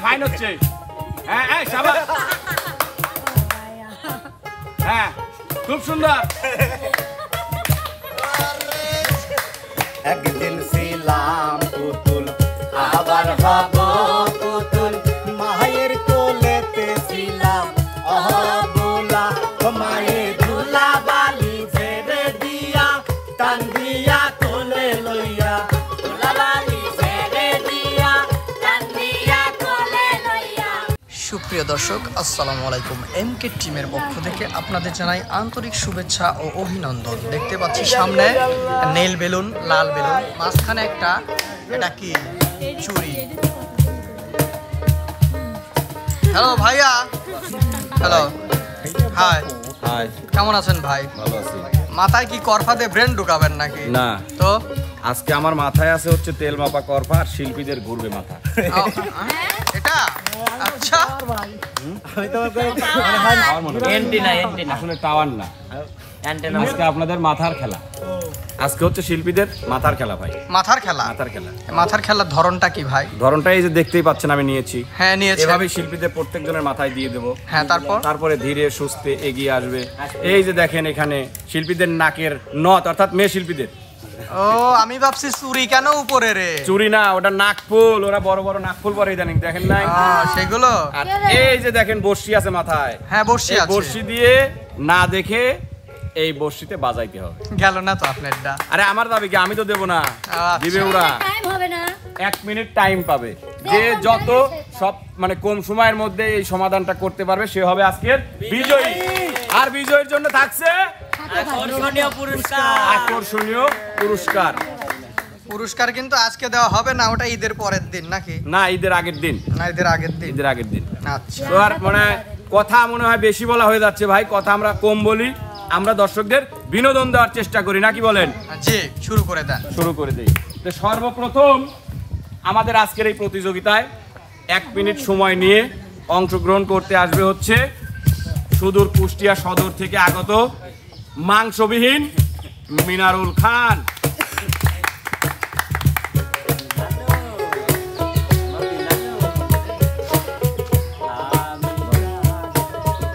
Fine হচ্ছে। হ্যাঁ হ্যাঁ শাবাশ, হ্যাঁ খুব সুন্দর। একদিন ছিলাম পুতুল আবার হব পুতুল, মায়ের কোলেতে ছিলাম অবলা, মায়ের ধুলা বালি ছেড়ে দিয়া টান দিয়া কোলে লইয়া, ধুলা বালি ছেড়ে দিয়া টান দিয়া কোলে লইয়া। সুপ্রিয় দর্শক, আসসালামু আলাইকুম। এমকে টিমের পক্ষ থেকে আপনাদের জানাই আন্তরিক শুভেচ্ছা ও অভিনন্দন। দেখতে পাচ্ছি সামনে নীল বেলুন, লাল বেলুন, মাঝখানে একটা, এটা কি চুড়ি। হ্যালো ভাইয়া, হ্যালো, হাই হাই, কেমন আছেন ভাই? ভালো আছি। মাথায় কি করফাতে ব্রেন ঢুকাবেন নাকি? না, তো আজকে আমার মাথায় আছে হচ্ছে তেল মাপা করফা, আর শিল্পীদের ঘুরবে মাথা। এটা আচ্ছা, আমি তো আসলে টাওয়ার না, আজকে আপনাদের মাথার খেলা। আজকে হচ্ছে শিল্পীদের মাথার খেলা ভাই। মাথার খেলা? মাথার খেলা। মাথার খেলার ধরনটা কি ভাই? ধরনটা এই যে দেখতেই পাচ্ছেন আমি নিয়েছি। হ্যাঁ নিয়েছি। এভাবে শিল্পীদের প্রত্যেকজনের মাথায় দিয়ে দেবো। হ্যাঁ, তারপরে ধীরে সুস্থে এগিয়ে আসবে। এই যে দেখেন এখানে শিল্পীদের নাকের নথ, অর্থাৎ মেয়ে শিল্পীদের। ও, আমি ভাবছি চুরি কেন উপরে রে? চুরি না, ওটা নাকফুল। ওরা বড় বড় নাকফুল পরে ইদানিং, দেখেন নাই? সেগুলো। আর এই যে দেখেন বর্ষি আছে মাথায়। হ্যাঁ, বর্ষি আছে। বর্ষি দিয়ে না দেখে এই বর্ষিতে বাজাইতে হবে। গেল না তো আপনারটা? আরে আমার দাবি কি, আমি তো দেবো না, দিবে ওরা। টাইম হবে না, 1 মিনিট টাইম পাবে। যে যত সব মানে কম সময়ের মধ্যে এই সমাধানটা করতে পারবে সে হবে আজকের বিজয়ী। আর বিজয়ীর জন্য থাকছে আকর্ষণীয় পুরস্কার। পুরস্কার কিন্তু আজকে দেওয়া হবে না, ওটা ঈদের পরের দিন নাকি? না, ঈদের আগের দিন। না, ঈদের আগের দিন। ঈদের আগের দিন। আচ্ছা। তো আর মানে কথা মনে হয় বেশি বলা হয়ে যাচ্ছে ভাই, কথা আমরা কম বলি। আমরা দর্শকদের বিনোদন দেওয়ার চেষ্টা করি, নাকি বলেন? জি, শুরু করে দেন। শুরু করে দেই। তো সর্বপ্রথম আমাদের আজকের এই প্রতিযোগিতায় 1 মিনিট সময় নিয়ে অংশগ্রহণ করতে আসবে হচ্ছে সুদূর কুষ্টিয়া সদর থেকে আগত মাংসবিহীন মিনারুল খান।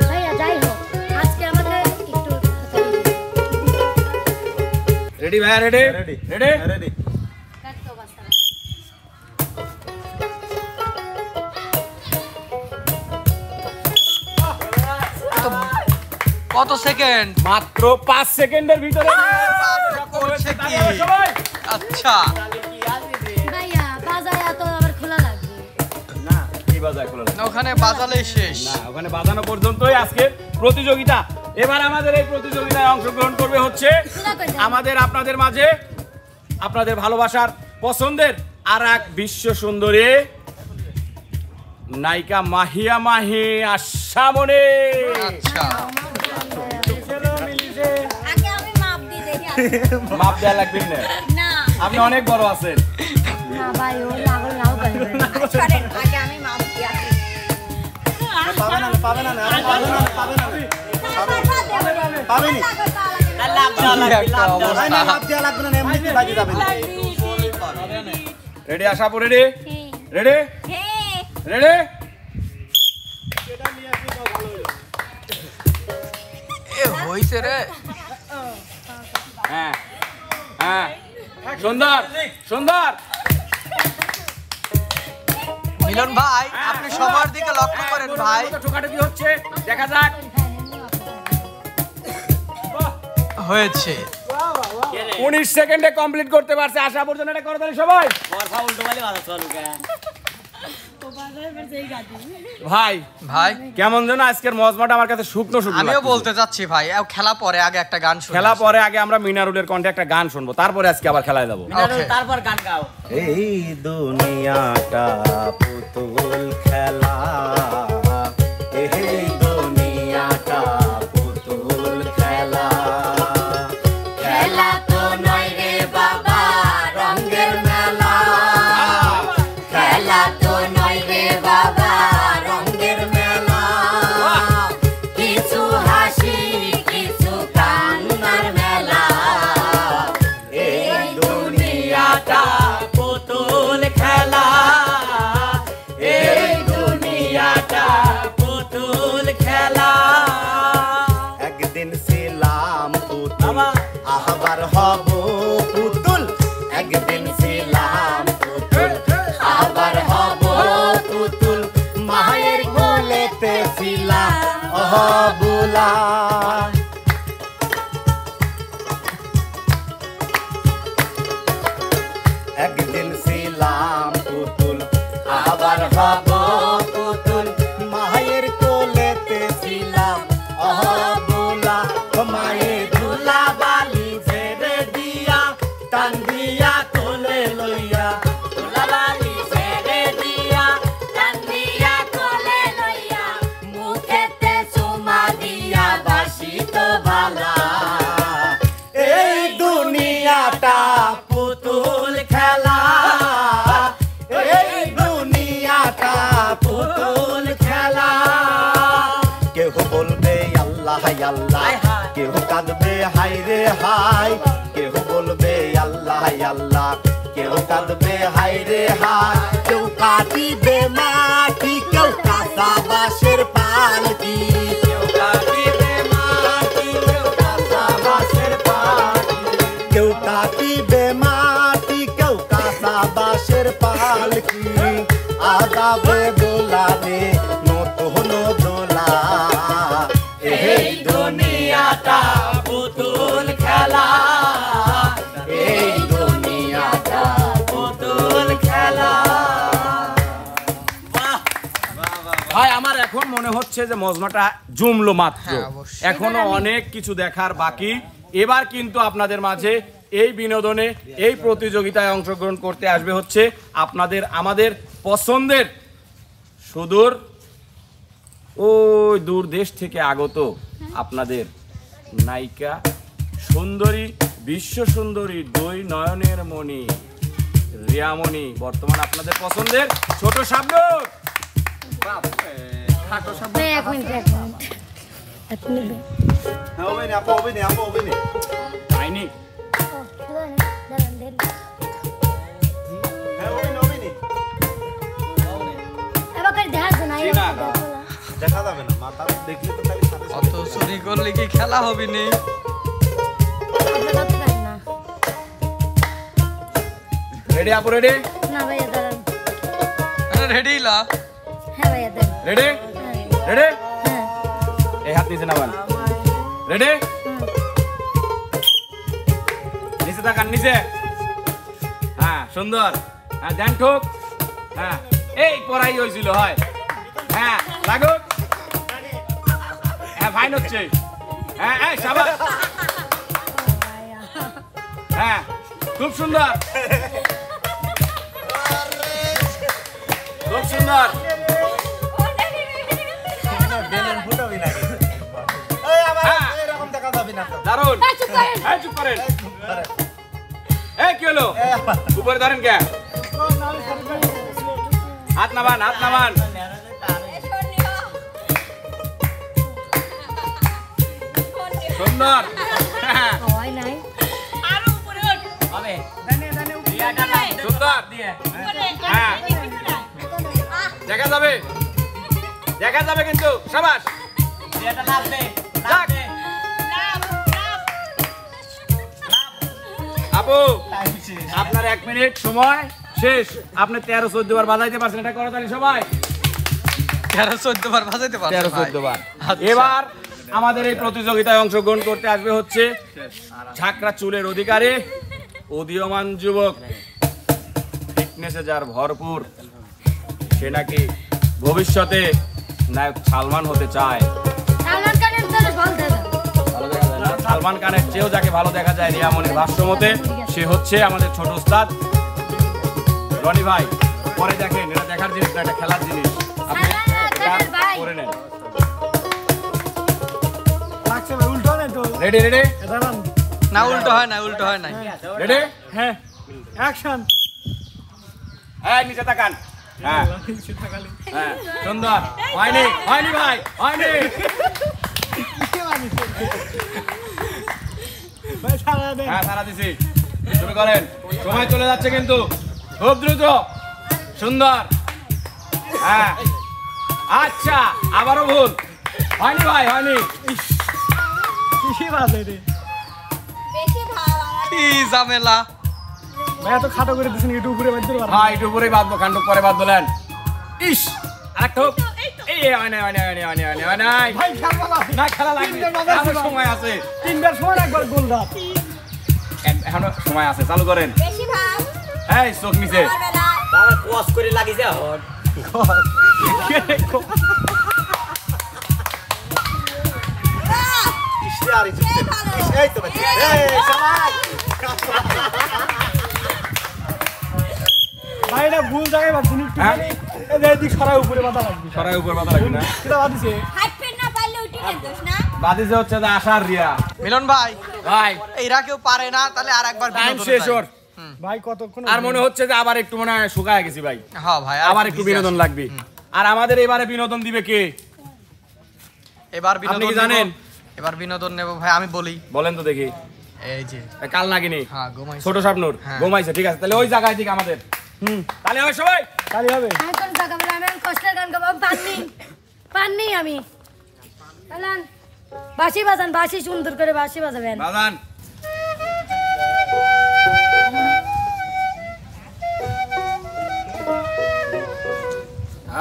ভাইয়া যাই হোক, আজকে আমাদের একটু রেডি ভাইয়া? Ready ready ready. কত সেকেন্ড? মাত্র 5 সেকেন্ডের ভিতরে। আচ্ছা, ভাইয়া বাজায়া তো আবার খোলা লাগবে না কি বাজায় খোলা না, ওখানে বাজালেই শেষ। না, ওখানে বাজানো পর্যন্তই আজকে প্রতিযোগিতা। এবার আমাদের এই প্রতিযোগিতায় অংশগ্রহণ করবে হচ্ছে আমাদের আপনাদের মাঝে আপনাদের ভালোবাসার পছন্দের আর এক বিশ্ব সুন্দরী নায়িকা মাহিয়া মাহি আশামনি। আচ্ছা, আগে আমি মাপ দিয়ে দেখি। মাপ দেওয়া লাগবে না, না আপনি অনেক বড় আছেন। না ভাই, ও লাগল নাও করবে। করেন, আগে আমি মাপ দিয়ে আসি। পাবে না পাবেনি। রেডি আশাপু? রেডি রেডি হ্যাঁ রেডি। এ হইছে রে। হ্যাঁ হ্যাঁ, সুন্দর সুন্দর। মিলন ভাই, আপনি সময়ের দিকে লক্ষ্য করেন ভাই। ঠোকাঠুকি হচ্ছে, দেখা যাক। হয়েছে 19 সেকেন্ডে কমপ্লিট করতে পারছে। আশা পর্যন্ত এটা করে তাহলে সবাই ভাই ভাই। কেমন যেন আজকের মজমাটা আমার কাছে শুকনো শুকনো আমিও লাগতেছে। বলতে চাচ্ছি ভাই, খেলা পরে আগে একটা গান শুনি। খেলা পরে আগে আমরা মিনারুলের কণ্ঠে একটা গান শুনবো, তারপরে আজকে আবার খেলায় যাবো। তারপর গান গাও। এই দুনিয়াটা পুতুল খেলা, এই দুনিয়াটা পুতুল খেলা, খেলা তো নয় রে বাবা রঙের মেলা, খেলা তো নয় রে বাবা রঙের মেলা, কিছু হাসি কিছু কান্নার মেলা, এই দুনিয়াটা পুতুল খেলা, এই বুলা একদিন ছিলাম পুতুল আবার হব পুতুল মায়ের কোলেতে ছিলাম বুলা মায়ের ধুলা বালি ছেড়ে দিয়া টান দিয়া কোলে লইয়া ধুলা বালি ছেড়ে দিয়া টান দিয়া কোলে লইয়া মুখেতে চুমা দিয়া বাসিত বালা এই দুনিয়াটা পুতুল খেলা এই দুনিয়াটা পুতুল খেলা কেউ বলবে আল্লাহ আল্লাহ কেউ কাঁদবে হাই রে হাই কেউ বলবে আল্লাহ আল্লাহ কেউ কাঁদবে হাই রে হাই কেউ কাটিবে মাটি কেউ কাঁচা বাঁশের পালকি কেউ কাটিবে মাটি কেউ কাঁচা বাঁশের পালকি কেউ কাটিবে মাটি কেউ কাঁচা বাঁশের পালকি আদাবে দোলাবে নতুন দোলা এই দুনিয়াটা পুতুল খেলা এই দুনিয়াটা পুতুল খেলা ভাই আমার এখন মনে হচ্ছে যে মজমাটা জমলো মাত্র, হ্যাঁ, অবশ্যই। এখনো অনেক কিছু দেখার বাকি। এবার কিন্তু আপনাদের মাঝে এই বিনোদনে এই প্রতিযোগিতায় অংশগ্রহণ করতে আসবে হচ্ছে আপনাদের আমাদের পছন্দের সুদূর ওই দূর দেশ থেকে আগত আপনাদের নায়িকা সুন্দরী বিশ্ব সুন্দরী দুই নয়নের মণি রিয়ামণি, বর্তমান আপনাদের পছন্দের ছোট শাবনূর। এক মিনিট হবে না আপু হবে না আপু হবে না তাইনি দেখা যাবে না মাথা দেখলে তো খালি সাথে অত চুরি করলে কি খেলা হবে নি? রেডি আপু রেডি না ভাইয়া দাঁড়ান। রেডি লা হ্যাঁ ভাইয়া দাঁড়ান। রেডি রেডি হ্যাঁ এই হাত নিচে নামান রেডি নিচে তাকান নিচে হ্যাঁ সুন্দর হ্যাঁ ধ্যান ঠোক হ্যাঁ এই পড়াই হয়েছিল হয় হ্যাঁ লাগুক হ্যাঁ ফাইন হচ্ছে হ্যাঁ এই শাবাশ হ্যাঁ খুব সুন্দর খুব সুন্দর বেলুন ফুটাবি না এই আবার হ্যাঁ। এরকম দেখা যাবে না তো দারুন এই চুপ করেন এই কি হলো উপরে ধরেন কে হাত নামান হাত নামান সুন্দর হ্যাঁ, হয় নাই। সুন্দর হ্যাঁ দেখা যাবে কিন্তু সাবাস যাক। আপু আপনার 1 মিনিট সময় শেষ, আপনি 13-14 বার বাজাইতে পারছেন, এটা করতালি সবাই 13-14 বার বাজাইতে পারছে 13-14 বার। আচ্ছা। এবার আমাদের এই প্রতিযোগিতায় অংশগ্রহণ করতে আসবে হচ্ছে ঝাঁকড়া চুলের অধিকারী উদীয়মান যুবক, ফিটনেসে যার ভরপুর, সে নাকি ভবিষ্যতে নায়ক সালমান হতে চায়। সালমান খানের তো বলতে দাও। ভালো দেখা যায় না? সালমান খানের চেয়েও যাকে ভালো দেখা যায় রিয়ামনির ভাষ্য মতে সে হচ্ছে আমাদের ছোট উস্তাদ রনি ভাই। পরে দেখেন, এটা দেখার জিনিস না, এটা খেলার জিনিস। আপনি সালমান ভাই। করে নেন। রেডি রেডি না উল্টো হয় না রেডি হ্যাঁ অ্যাকশন। হ্যাঁ নিচে তাকান হ্যাঁ হ্যাঁ সুন্দর হয়নি ভাই হয়নি হ্যাঁ সারা দিছি শুরু করেন, সময় চলে যাচ্ছে কিন্তু খুব দ্রুত। সুন্দর হ্যাঁ আচ্ছা আবারও ভুল হয়নি ভাই হয়নি বেশি ভাব আমার কি ঝামেলা হ্যাঁ একটু উপরেই বাঁধবো, খান্ডক পরে বাঁধ বলেন। ইস আরেকটা হোক এই হয় নাই ভাই খেলবা না না খেলা লাগবে তিনটার মাঝে এখনো ছিল। সময় আছে তিনটার সময় একবার গোল দাও এখনো সময় আছে চালু করেন বেশি ভাব এই চোখ নিচে আমার বেলা তাহলে কোয়াস করে লাগি যা হট ইশারি জিতছে এই তো বাচ্চা এই সবাই ভাই এটা ভুল জায়গায় বাদ দিন একটু হ্যাঁ? এই দিক সরাই উপরে মাথা লাগবে সরাই উপর মাথা লাগবে না কিটা বাদিছে হাত ফের না পারলে উঠে যেতস না বাদিছে হচ্ছে যে আশার রিয়া মিলন ভাই ভাই এরা কেউ পারে না তাহলে আর একবার টাইম বিনোদনে শেষ যাই। ওর ভাই কতক্ষণ আর মনে হচ্ছে যে আবার একটু মনে হয় শুকায় গেছি ভাই হ্যাঁ ভাই আবার একটু ভিজে বিনোদন আসি। লাগবে আর আমাদের এবারে বিনোদন দিবে কে এবার আপনি বিনোদন কি জানেন? নেব। এবার বিনোদন নেব ভাই আমি বলি বলেন তো দেখি এই যে কাল নাগিনি হ্যাঁ ঘুমাইছে ছোট স্বপ্নুর হ্যাঁ। ঘুমাইছে ঠিক আছে তাহলে ওই জায়গায় দিকে আমাদের তাহলে হবে সবাই তাহলে হবে আমি কোন জায়গা বলে আমি কষ্টের গান গাবো পাননি আমি চালান বাঁশি বাজান বাঁশি সুন্দর করে বাঁশি বাজাবেন বাজান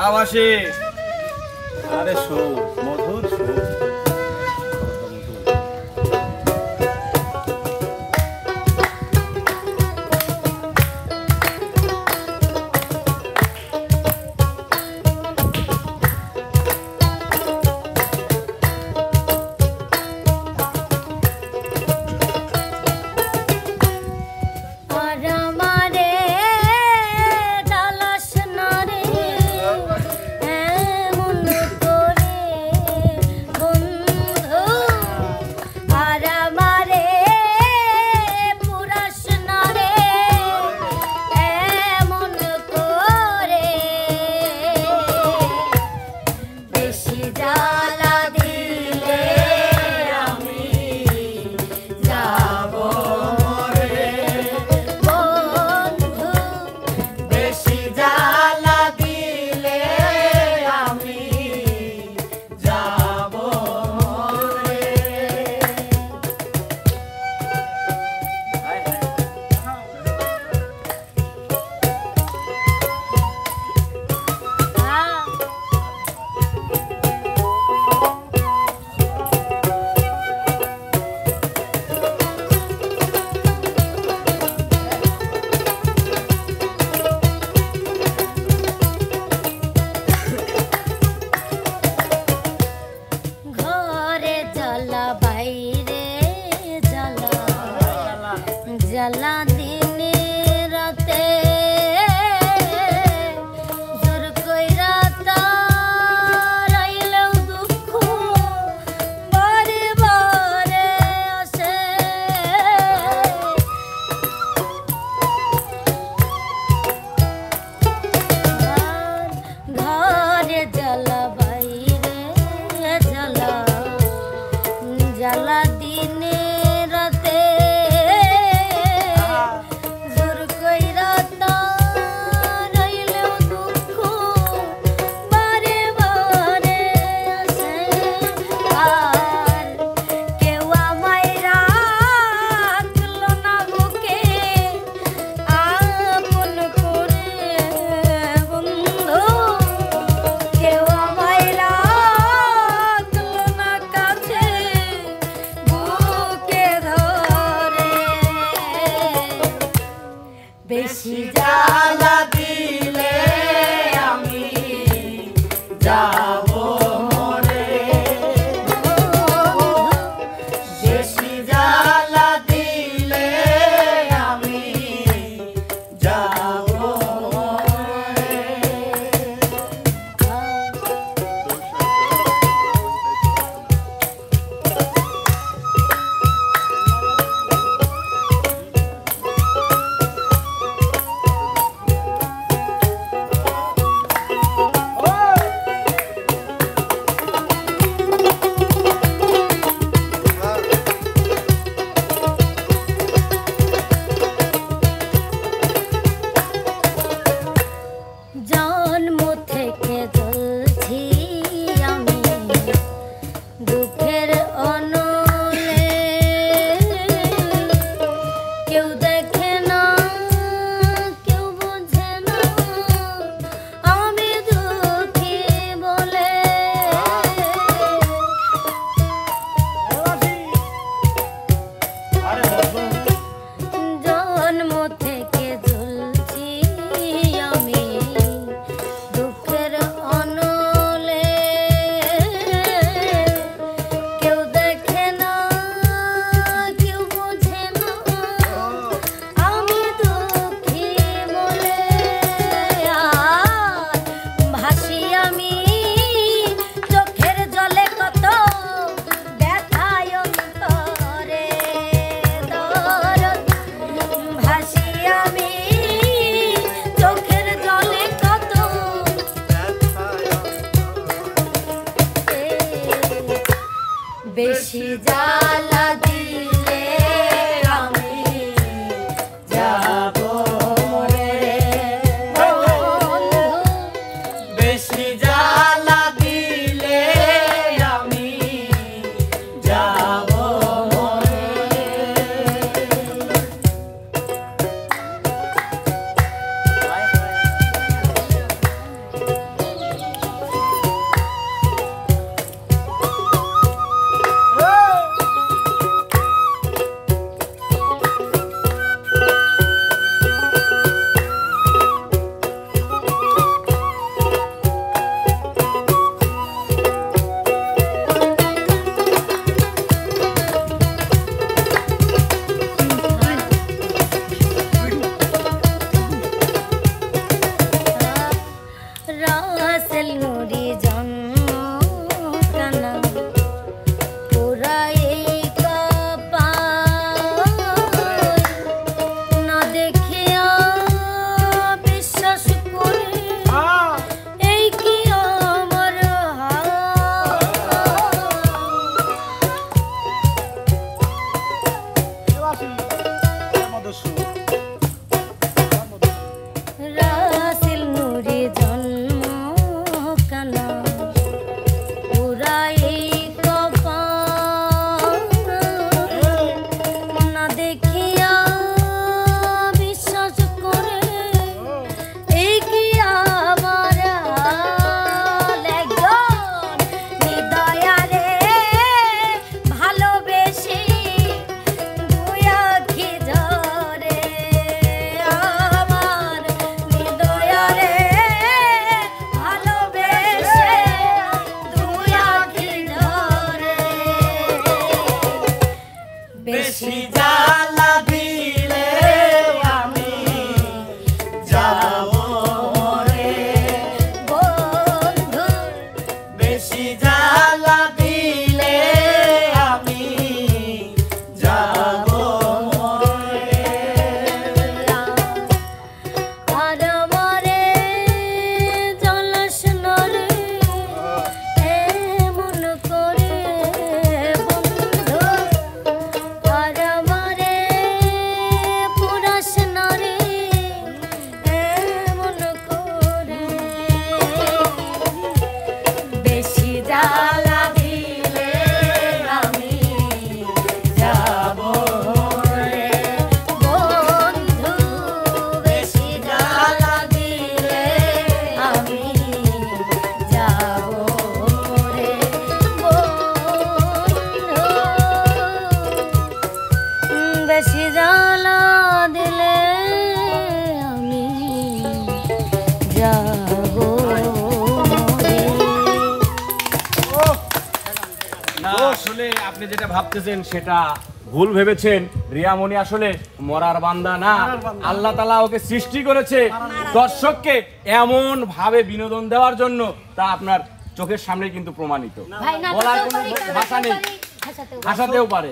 আবাসে আরে সুর মধুর সুর আর আমারে ডালাস না রে এমন করে বন্ধু আর আমারে পুরাস না রে এমন করে বেশি জ্বালা দিলে আমি যাব বন্ধু বেশি জ্বালা দিলে আমি যাব ঘরে জ্বালা বাইরে জ্বালা জ্বালা দিনে রাতে জোর কইরা তারাইলেও দুঃখ বারে বারে আসে ঘরে জ্বালা বাইরে জ্বালা জ্বালা দিনে রাতে জোর কইরা তারাইলেও দুঃখ বারে বারে আসে আর কেউ আমায় রাখলো না বুকে আপন করে বন্ধু কেউ আমায় রাখলো না কাছে বুকে ধরে বেশি জ্বালা দিলে আমি যাব মরে বেশি জ্বালা দিলে আমি যাব বেশি জ্বালা দিলে আমি যাব মরে বন্ধু বেশি জ্বালা দিলে আমি যাব মরে। রাসেল নুরি জন্মখানা পুরাই কপাল না দেখিয়া বিশ্বাস করে এই কি আমার হাল রাসেল নুরি জন্মখানা পুরাই কপাল না দেখিয়া বিশ্বাস করে এই কি আমার হাল একজন হৃদয়ারে ভালোবেসে দুই আখি ঝরে আমার হৃদয়ারে ভালোবেসে দুই আখি ঝরে বেশি জ্বালা দিলে আমি যাব মরে বন্ধু বেশি জ্বালা দিলে আমি যাব মরে। আর মরে জলস নরে এমন করে বন্ধু আর মরে পুরস নরে এমন করে বেশি জ্বালা দিলে আমি যাব মরে বন্ধু বেশি জ্বালা দিলে আমি যাব মরে বন্ধু বেশি জ্বালা দিলে আমি যাব মরে না আসলে আপনি যেটা ভাবতেছেন সেটা ভুল ভেবেছেন। রিয়ামণি আসলে মরার বান্দা না, আল্লাহ তাআলা ওকে সৃষ্টি করেছে দর্শককে এমন ভাবে বিনোদন দেওয়ার জন্য, তা আপনার চোখের সামনে কিন্তু প্রমাণিত। ভাই না বলার কোনো ভাষা নেই, হাসাতেও পারে।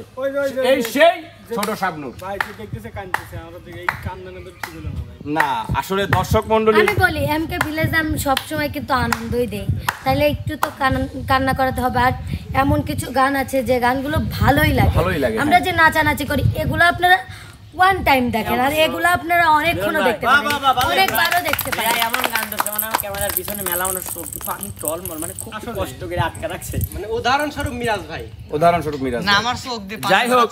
এই সেই ছোট শাবনূর। ভাই তুই দেখতেছে কাঁদতেছে আমরা তো এই কান্দানে তো ঠিক হলো না ভাই। না আসলে দর্শক মন্ডলী আমি বলি এমকে ভিলেজ আমি সবসময় কিন্তু আনন্দই দেই, তাহলে একটু তো কান্না করাতে হবে। আর এমন কিছু গান আছে যে গানগুলো ভালোই লাগে, আমরা যে নাচানাচি করি এগুলো আপনারা ওয়ান টাইম দেখেন, আর এগুলো আপনারা অনেকক্ষণও দেখতে পারেন, অনেকবারও দেখতে পারেন। এমন গান ধরছে মানে আমার ক্যামেরার পিছনে মেলা মানুষ পানি টল মানে খুব কষ্ট করে আটকে রাখছে। মানে উদাহরণস্বরূপ মিরাজ ভাই, উদাহরণস্বরূপ মিরাজ না ভাই। আমার চোখ দিয়ে যাই হোক,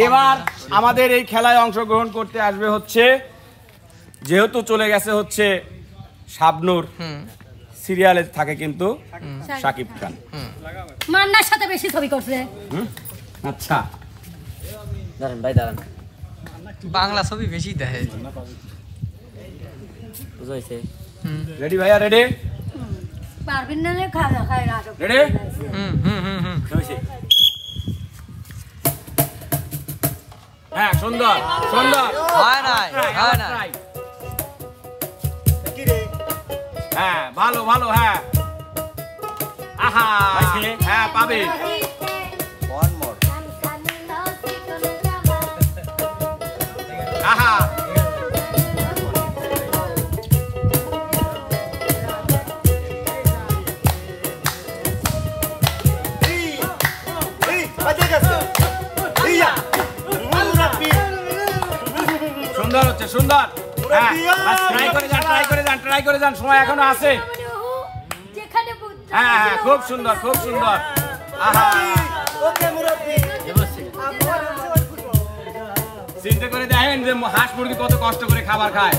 এবার আমাদের এই খেলায় অংশগ্রহণ করতে আসবে হচ্ছে, যেহেতু চলে গেছে হচ্ছে শাবনূর, সিরিয়ালে থাকে কিন্তু শাকিব খান। মান্নার সাথে বেশি ছবি করছে। আচ্ছা দাঁড়ান ভাই দাঁড়ান, বাংলা ছবি বেশি দেখে বুঝাইছে। রেডি ভাইয়া? রেডি? পারবেন না রে খাওয়া খায় না রেডি? হ্যাঁ সুন্দর সুন্দর, হয় নাই হয় না কি রে হ্যাঁ ভালো ভালো, হ্যাঁ আহা হ্যাঁ পাবে। one more আহা three সুন্দর। হ্যাঁ, ট্রাই করে যান, সময় এখনো আছে। যেখানে হ্যাঁ হ্যাঁ, খুব সুন্দর, খুব সুন্দর। আহা, চিন্তা করে দেখেন যে হাঁস মুরগি কত কষ্ট করে খাবার খায়।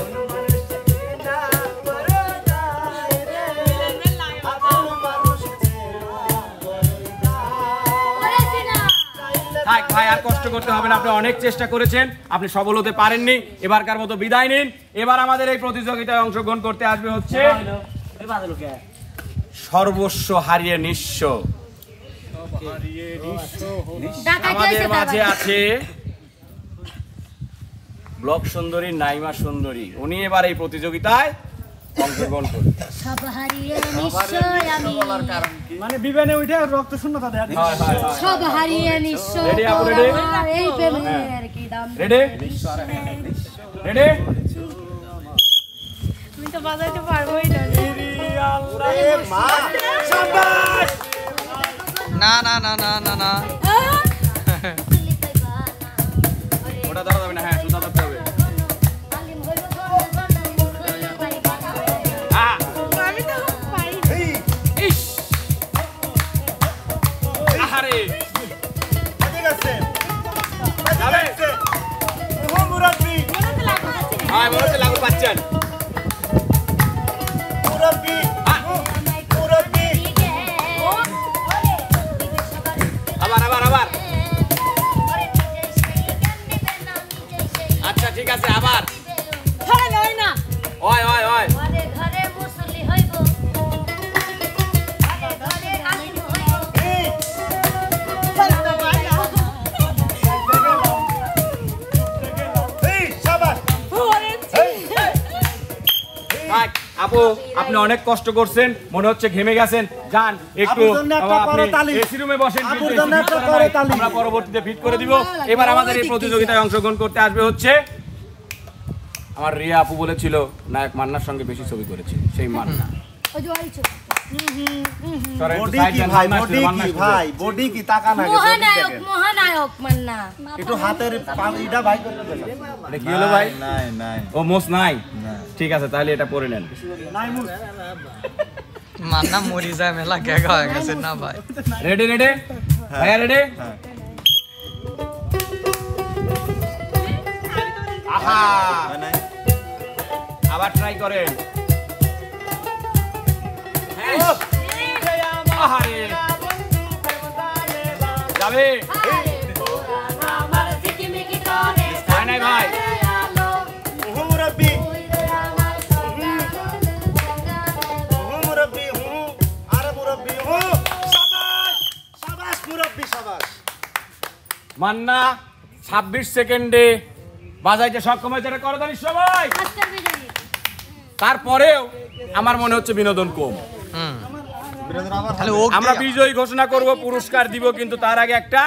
থাক ভাই, আর কষ্ট করতে হবে না, আপনি অনেক চেষ্টা করেছেন, আপনি সফল হতে পারেননি, এবারকার মতো বিদায় নিন। এবার আমাদের এই প্রতিযোগিতায় অংশগ্রহণ করতে আসবে হচ্ছে সর্বস্ব হারিয়ে নিঃস্ব। আমাদের মাঝে আছে ব্লক সুন্দরী নাইমা সুন্দরী, উনি এবার এই প্রতিযোগিতায় অংশগ্রহণ করবে। সব হারিয়ে নিশ্চয় আমি, মানে বিমানে উঠে রক্ত শূন্যতা দেয়া দিই। সব হারিয়ে নিশ্চয় রেডি আপু, রেডি? আমার এই প্রেমের কি দাম। Ready ready? আমি তো বাজাইতে পারবোই না। না না না না না না, ওটা ধরা যাবে না। হ্যাঁ, সুতা ধরতে হবে। আমি তো পারি। ইস, আহারে, যাবে? হ্যাঁ, মনে হচ্ছে লাগু পাচ্ছেন। আবার আচ্ছা, ঠিক আছে, আবার হয় না। ওই ঘরে মুসল্লি হইব, ঘরে আলিম হইব। থাক, আপু আপনি অনেক কষ্ট করছেন, মনে হচ্ছে ঘেমে গেছেন, যান একটু আপুর জন্য একটা করতালি। এসি রুমে বসেন, আপুর জন্য একটা করতালি। আমরা পরবর্তীতে ফিট করে দিব। এবার আমাদের এই প্রতিযোগিতায় অংশগ্রহণ করতে আসবে হচ্ছে আমার রিয়া আপু, বলেছিল নায়ক মান্নার সঙ্গে বেশি ছবি করেছে, সেই মান্না। ওই যে ওই ছোট। সরেন, একটু বডি side কি দেন, ভাই, মান্না বডি আসছে, মান্না কি আসছে। ভাই, বডি কি টাকা না গেছে মহানায়ক, মহানায়ক মান্না। একটু হাতের পানিটা ভাই করতে দেন। এটা কি হলো ভাই? নাই ও মোস নাই, ঠিক আছে, তাহলে এটা পরে নেন। মান্না মরি যায়, মেলা গেগা হয়ে গেছে না ভাই। রেডি ভাইয়া, রেডি? আহা, আবার ট্রাই করেন। আহারে, যাবে? হয় নাই ভাই? মুরব্বি আরে মুরব্বি, শাবাশ মুরব্বি, শাবাশ। মান্না 26 সেকেন্ডে বাজাইতে সক্ষম হয়েছে, এটা করতালি সবাই। আজকের বিজয়ী। তারপরেও আমার মনে হচ্ছে বিনোদন কম। তাহলে ও আমরা বিজয়ী ঘোষণা করব, পুরস্কার দিব, কিন্তু তার আগে একটা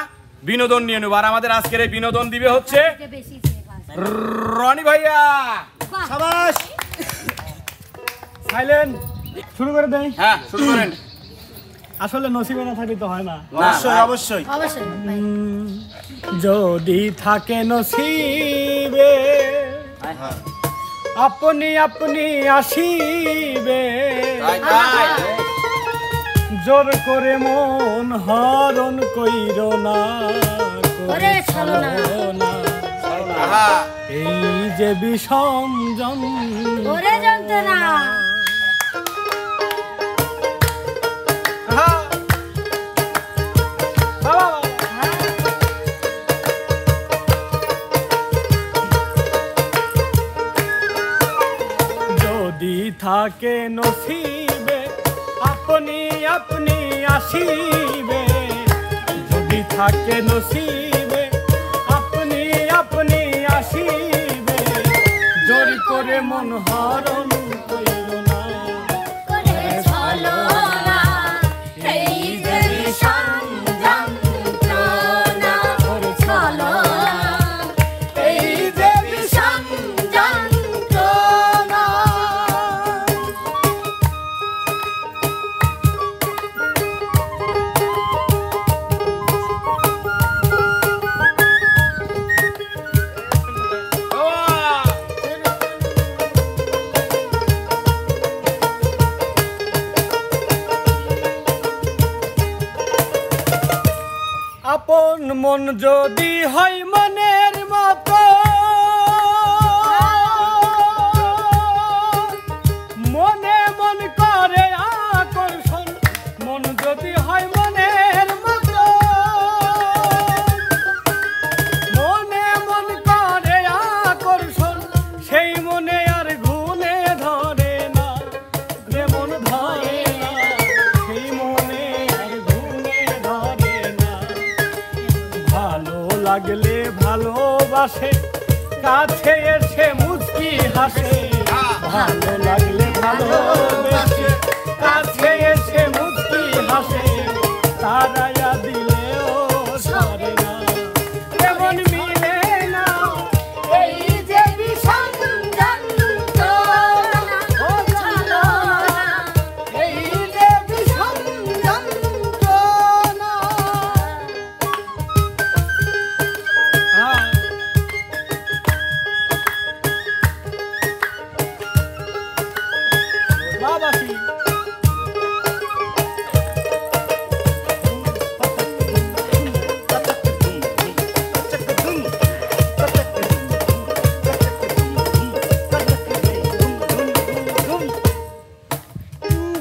বিনোদন নিয়ে নেব। আর আমাদের আজকের এই বিনোদন দিবে হচ্ছে যে বেশি সেবা। রনি ভাইয়া। শাবাশ। সাইলেন্ট, শুরু করে দেই। হ্যাঁ, শুরু করেন। আসলে নসিবে না থাকলে তো হয় না। অবশ্যই অবশ্যই। অবশ্যই ভাই। যদি থাকে নসিবে আপনি আপনি আসিবে, তাই। জোর করে মন হরণ কইর না, ওরে ছলনা। আহা, এই যে বিষম ওরে যন্ত্রণা। যদি থাকে নসিবে আপনি আপনি আসিবে, যদি থাকে নসিবে আপনি আপনি আসিবে, জোর করে মন হরণ কইর না। ওরে ছলনা। এই যে বিষম যন্ত্রণা। ওরে ছলনা। এই যে বিষম যন্ত্রণা। আপন মন যদি হয় মনের মতো, মনে মন করে আকর্ষণ, মন যদি হয় মনের মতো, মনে মন করে আকর্ষণ, সেই মনে আর গুণে ধরে না, যে মন ধরে না, সেই মনে আর গুণে ধরে না। ভালো লাগলে ভালোবাসে, কাছে এসে মুচকি হাসে, ভালো লাগলে ভালোবাসে, কাছে এসে মুচকি হাসে, তারায়া দিলেও সরে না, তেমন মিলে না। এই যে বিষম যন্ত্রণা, ও চলো না, এই যে বিষম যন্ত্রণা। বাবাসি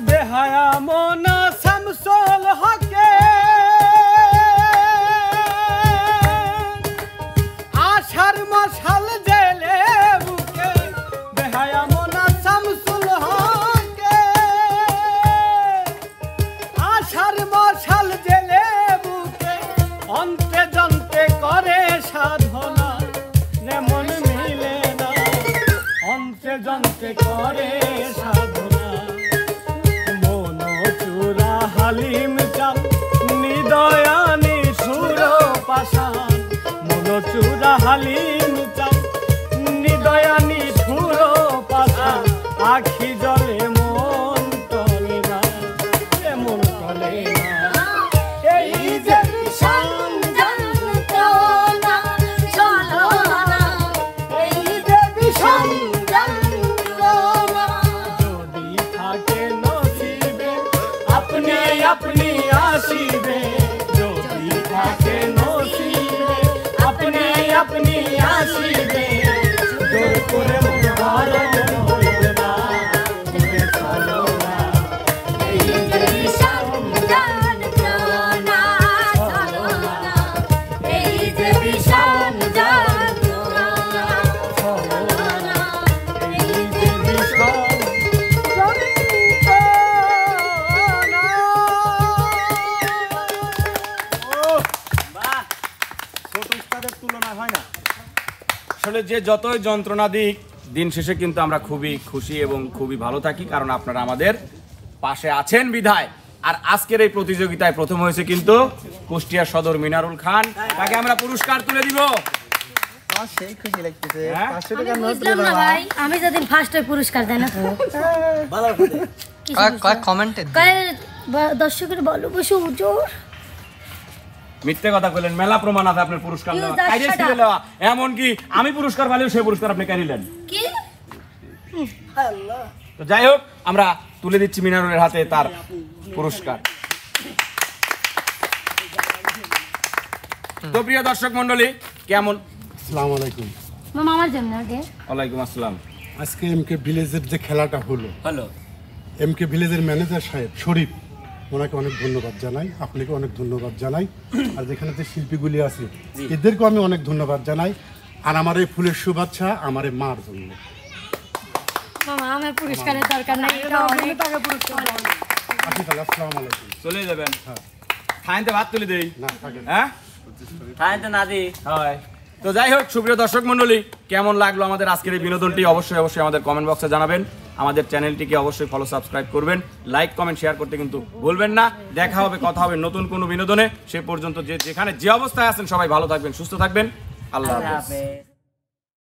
বেহায়া মোনা শামসুল হকে, আশার মশাল জেলে বুকে, বেহায়া মোনা শামসুল হকে, আশার মশাল জেলে বুকে, অন্তে জন্তে করে সাধনা, যেমন মিলে না, অন্তে জন্তে করে সাধনা। মন চূড়া হালিম চাল, নিদয়ানি সুর পাশান, মন চূড়া হালিম চাল, নিদয়ানি সুর পাশান, আখি জলে মন টলে না, মন টলে না। এই যে বিষম যন্ত্রণা, চলো না, এই যে বিষম যন্ত্রণা। যদি থাকে নসিবে, আপনি আপনি আসিবে, যদি থাকে নসিবে, আপনি আপনি আসিবে, জোর করে মন ভালো হইবে না, তুমি চলো না। এই যে বিষম যন্ত্রণা, চলো না, এই যে বিষম যন্ত্রণা, চলো না, এই যে বিষম ছোট উস্তাদের তুলনা হয় না। আসলে যে যতই যন্ত্রণা দিক, দিন শেষে কিন্তু আমরা খুবই খুশি এবং খুবই ভালো থাকি, কারণ আপনারা আমাদের পাশে আছেন বিধায়। আর আজকের এই প্রতিযোগিতায় প্রথম হয়েছে কিন্তু কুষ্টিয়া সদর মিনারুল খান, তাকে আমরা পুরস্কার তুলে দিব। আমার সেই খুশি লাগতেছে। হ্যাঁ? 500 আমি টাকা নোট বুঝলাম না ভাই, আমি যেদিন ফার্স্ট হয়ে পুরস্কার দেয় না তো কমেন্টে দর্শকের বলো বসে উজোর মিথ্যে কথা বললেন, মেলা প্রমাণ আছে আপনার পুরস্কার You নেওয়া, just কাইরে shut ছিঁড়ে up. নেওয়া। এমনকি আমি পুরস্কার পাইলেও সেই পুরস্কার আপনি কারিলেন। কি তো যাই হোক, আমরা তুলে দিচ্ছি মিনারুলের হাতে তার পুরস্কার। তো প্রিয় দর্শক মন্ডলী, কেমন? আসসালামু আলাইকুম। মামা আমার জন্য ওকে ওয়ালাইকুম আসসালাম। আজকে এমকে ভিলেজের যে খেলাটা হলো, হ্যালো, এমকে ভিলেজের ম্যানেজার সাহেব শরীফ, ওনাকে অনেক ধন্যবাদ জানাই, আপনাকে অনেক ধন্যবাদ জানাই, আর যেখানে যে শিল্পীগুলি আছে এদেরকেও আমি অনেক ধন্যবাদ জানাই। আর আমার এই ফুলের শুভেচ্ছা আমার এই মার জন্য। মামা আমার পুরস্কারের দরকার নাই, এটা অনেক টাকা পুরস্কার। আসি তাহলে, আসসালামু আলাইকুম। চলে যাবেন? খাইতে ভাত তুলে দেই না থাকেন। হ্যাঁ, খাইতে না দি হয়। তো যাই হোক, সুপ্রিয় দর্শক মন্ডলী, কেমন লাগলো আমাদের আজকের এই বিনোদনটি অবশ্যই অবশ্যই আমাদের কমেন্ট বক্সে জানাবেন। আমাদের চ্যানেলটিকে অবশ্যই ফলো সাবস্ক্রাইব করবেন, লাইক কমেন্ট শেয়ার করতে কিন্তু ভুলবেন না। দেখা হবে, কথা হবে নতুন কোনো বিনোদনে। সে পর্যন্ত যেখানে যে অবস্থায় আছেন সবাই ভালো থাকবেন, সুস্থ থাকবেন। আল্লাহ হাফেজ।